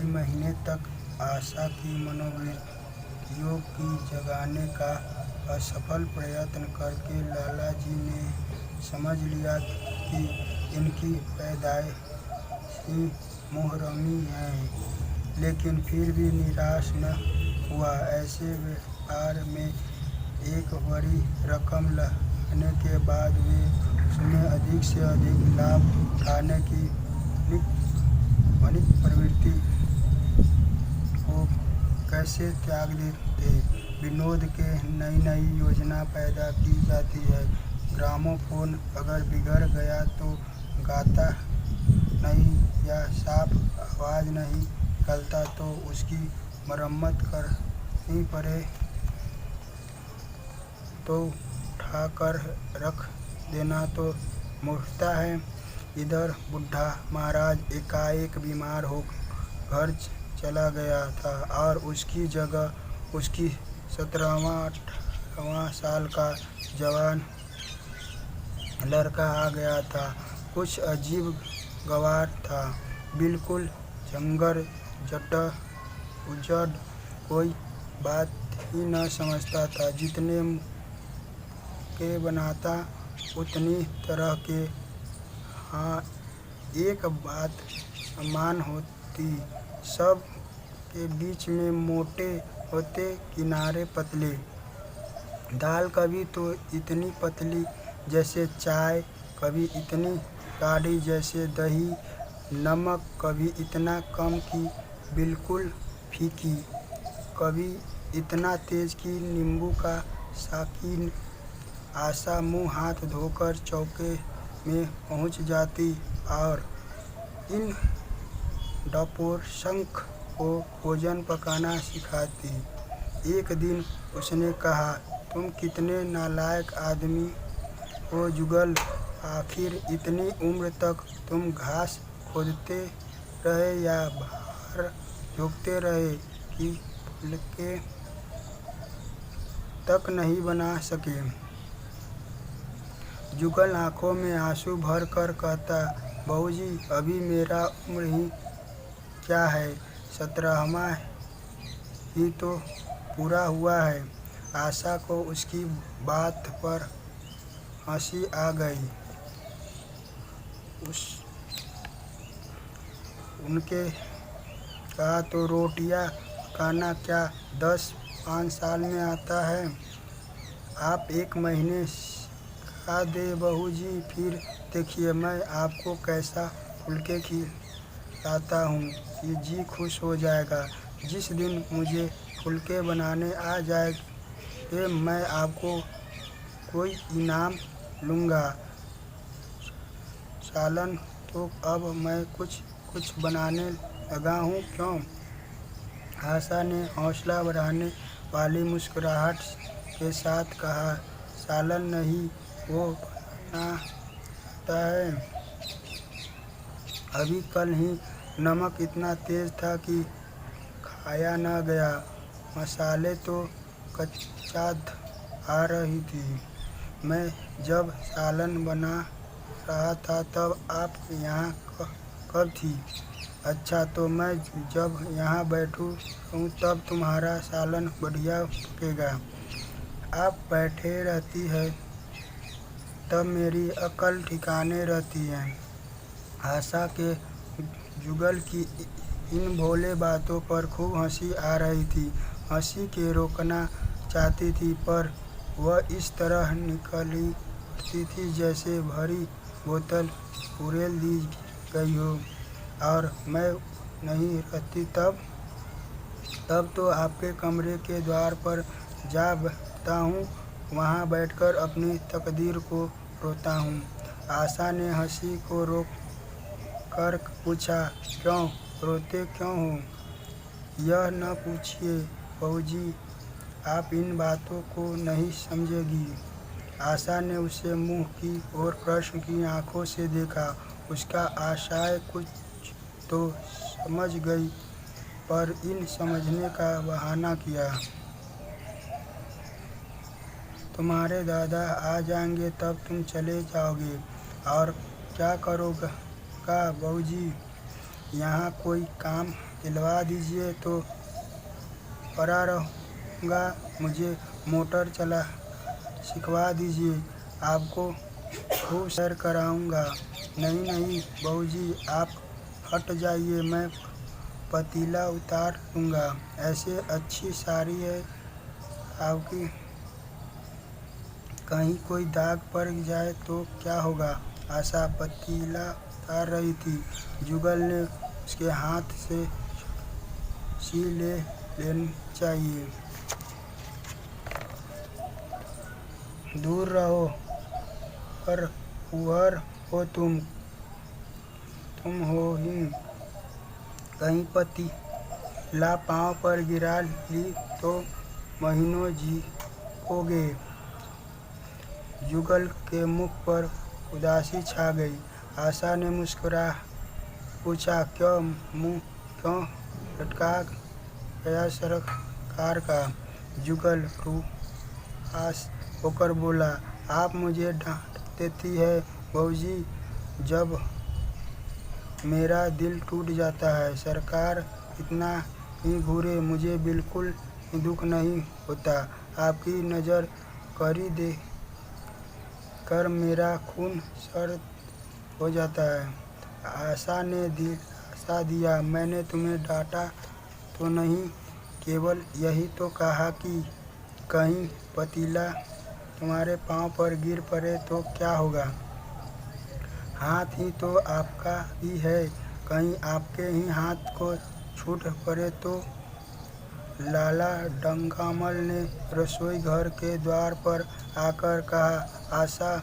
महीने तक आशा की मनोवृत्तियों की जगाने का असफल प्रयत्न करके लाला जी ने समझ लिया कि इनकी पैदाइशी मुहर्रमी है, लेकिन फिर भी निराश न हुआ। ऐसे व्यापार में एक बड़ी रकम लाने के बाद वे उसमें अधिक से अधिक लाभ उठाने की वनिक प्रवृत्ति को कैसे त्याग देते। विनोद के नई नई योजना पैदा की जाती है। ग्रामोफोन अगर बिगड़ गया तो गाता नहीं या साफ आवाज़ नहीं निकलता तो उसकी मरम्मत करनी पड़े तो उठाकर रख देना तो मूर्खता है। इधर बूढ़ा महाराज एकाएक बीमार हो घर चला गया था और उसकी जगह उसकी 17वां साल का जवान लड़का आ गया था। कुछ अजीब गवार था, बिल्कुल जंगर उजड़, कोई बात ही न समझता था। जितने के बनाता उतनी तरह के। हाँ, एक बात समान होती, सब के बीच में मोटे होते, किनारे पतले। दाल कभी तो इतनी पतली जैसे चाय, कभी इतनी गाढ़ी जैसे दही। नमक कभी इतना कम कि बिल्कुल फीकी, कभी इतना तेज कि नींबू का शाकीन। आशा मुंह हाथ धोकर चौके में पहुंच जाती और इन डपोर शंख को भोजन पकाना सिखाती। एक दिन उसने कहा, तुम कितने नालायक आदमी हो जुगल, आखिर इतनी उम्र तक तुम घास खोदते रहे या भार झोंकते रहे कि फुलके तक नहीं बना सके। जुगल आंखों में आंसू भर कर कहता, बहूजी अभी मेरा उम्र ही क्या है, 17वां ही तो पूरा हुआ है। आशा को उसकी बात पर हंसी आ गई। उनके कहा, तो रोटियां पकाना क्या 10-5 साल में आता है? आप 1 महीने सिखा दे बहूजी, फिर देखिए मैं आपको कैसा फुलके खिलाता हूँ कि जी खुश हो जाएगा। जिस दिन मुझे फुलके बनाने आ जाएंगे मैं आपको कोई इनाम लूँगा। सालन तो अब मैं कुछ कुछ बनाने लगा हूँ क्यों? आशा ने हौसला बढ़ाने वाली मुस्कुराहट के साथ कहा, सालन नहीं, वो बनाता है। अभी कल ही नमक इतना तेज था कि खाया न गया। मसाले तो कच्चाद आ रही थी। मैं जब सालन बना रहा था तब आप यहाँ कब थी? अच्छा, तो मैं जब यहाँ बैठूँ हूँ तब तुम्हारा सालन बढ़िया पकेगा। आप बैठे रहती है तब मेरी अक्ल ठिकाने रहती है। आशा के जुगल की इन भोले बातों पर खूब हंसी आ रही थी। हंसी के रोकना चाहती थी पर वह इस तरह निकली पड़ती थी जैसे भरी बोतल उड़ेल दी गई हो। और मैं नहीं रहती तब तो आपके कमरे के द्वार पर जा बैठता हूँ, वहाँ बैठकर अपनी तकदीर को रोता हूँ। आशा ने हंसी को रोक कर पूछा, क्यों रोते क्यों हो? यह न पूछिए बहूजी, आप इन बातों को नहीं समझेगी। आशा ने उसे मुंह की ओर प्रश्न की आंखों से देखा। उसका आशय कुछ तो समझ गई पर इन समझने का बहाना किया। तुम्हारे दादा आ जाएंगे तब तुम चले जाओगे। और क्या करोगा बहूजी? यहाँ कोई काम दिलवा दीजिए तो पड़ा रहूँगा। मुझे मोटर चला सिखवा दीजिए, आपको खूब सैर कराऊँगा। नहीं नहीं बहूजी, आप हट जाइए, मैं पतीला उतार दूँगा। ऐसे अच्छी साड़ी है आपकी, कहीं कोई दाग पड़ जाए तो क्या होगा। आशा पतीला उतार रही थी। जुगल ने उसके हाथ से सी लेनी चाहिए। दूर रहो, पर फुहर हो तुम हो ही। कहीं पतीला पाँव पर गिरा ली तो महीनों जीओगे। जुगल के मुख पर उदासी छा गई। आशा ने मुस्कुरा पूछा, क्यों मुँह क्यों लटका गया सरकार का। जुगल रुआस होकर बोला, आप मुझे डांट देती है बहूजी, जब मेरा दिल टूट जाता है। सरकार इतना ही घूरे, मुझे बिल्कुल ही दुख नहीं होता। आपकी नज़र कड़ी देख कर मेरा खून सर्द हो जाता है। आशा ने दिलासा दिया, मैंने तुम्हें डांटा तो नहीं, केवल यही तो कहा कि कहीं पतीला तुम्हारे पाँव पर गिर पड़े तो क्या होगा। हाथ ही तो आपका ही है, कहीं आपके ही हाथ को छूट पड़े तो। लाला डंगामल ने रसोई घर के द्वार पर आकर कहा, आशा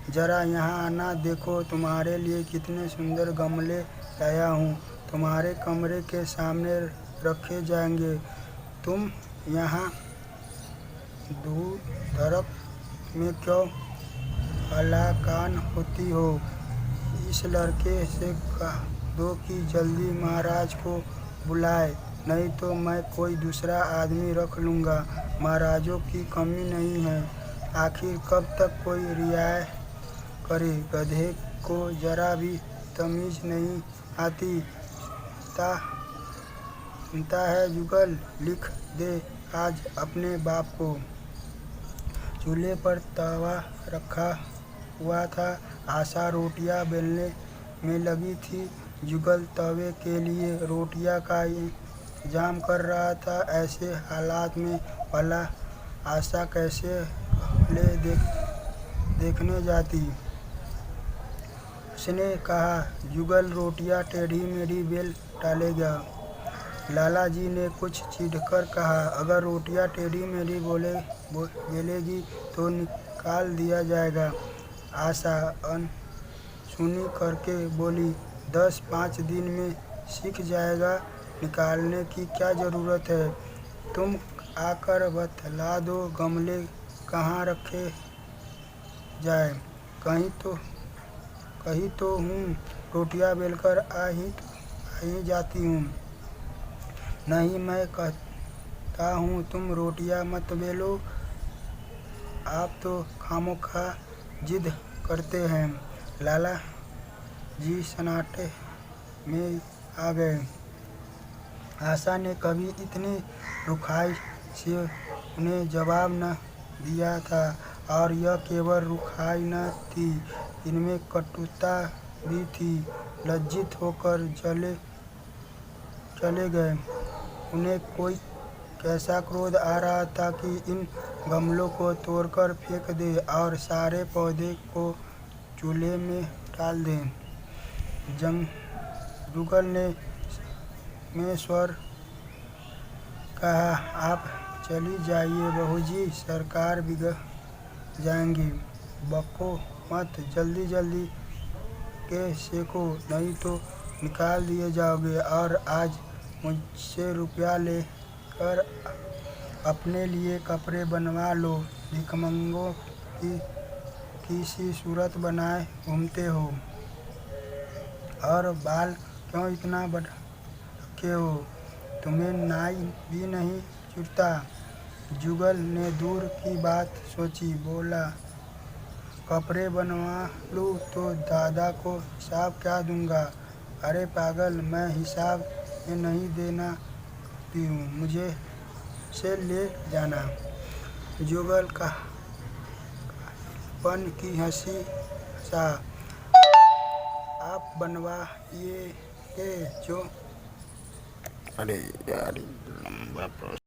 जरा यहाँ आना, देखो तुम्हारे लिए कितने सुंदर गमले लाया हूँ, तुम्हारे कमरे के सामने रखे जाएंगे। तुम यहाँ धूप में क्यों हलाकान होती हो। इस लड़के से कह दो कि जल्दी महाराज को बुलाए, नहीं तो मैं कोई दूसरा आदमी रख लूँगा। महाराजों की कमी नहीं है, आखिर कब तक कोई रियायत करे। गधे को जरा भी तमीज नहीं आती। सुनता है जुगल, लिख दे आज अपने बाप को। चूल्हे पर तवा रखा हुआ था। आशा रोटियां बेलने में लगी थी। जुगल तवे के लिए रोटियां का इंतजाम कर रहा था। ऐसे हालात में भला आशा कैसे गमले देखने जाती। उसने कहा, जुगल रोटियां टेढ़ी मेढ़ी बेल डालेगा। लाला जी ने कुछ चिढ़कर कहा, अगर रोटियां टेढ़ी मेढ़ी बेलेगी तो निकाल दिया जाएगा। आशा अनसुनी करके बोली, 10-5 दिन में सीख जाएगा, निकालने की क्या ज़रूरत है। तुम आकर बतला दो गमले कहाँ रखे जाए। कहीं तो हूँ, रोटियां बेलकर आ ही जाती हूँ। नहीं, मैं कहता हूँ तुम रोटियां मत बेलो, आप तो खामोखा जिद करते हैं। लाला जी सन्नाटे में आ गए। आशा ने कभी इतनी रुखाई से उन्हें जवाब न दिया था, और यह केवल रुखाई न थी, इनमें कटुता भी थी। लज्जित होकर चले गए। उन्हें कोई कैसा क्रोध आ रहा था कि इन गमलों को तोड़कर फेंक दे और सारे पौधे को चूल्हे में डाल दें। जुगल ने में स्वर कहा, आप चली जाइए बहूजी, सरकार बिगड़ जाएंगी। बको मत, जल्दी जल्दी के सेको, नहीं तो निकाल दिए जाओगे। और आज मुझसे रुपया लेकर अपने लिए कपड़े बनवा लो। भिखमंगों की सी सूरत बनाए घूमते हो, और बाल क्यों इतना बढ़ा रखे हो, तुम्हें नाई भी नहीं चुभता। जुगल ने दूर की बात सोची, बोला, कपड़े बनवा लूँ तो दादा को हिसाब क्या दूंगा। अरे पागल, मैं हिसाब मैं नहीं देना पीऊँ, मुझे से ले जाना। जुगल का पन की हंसी सा, आप बनवाइए जो। अरे यार, लंबा प्रोसेस।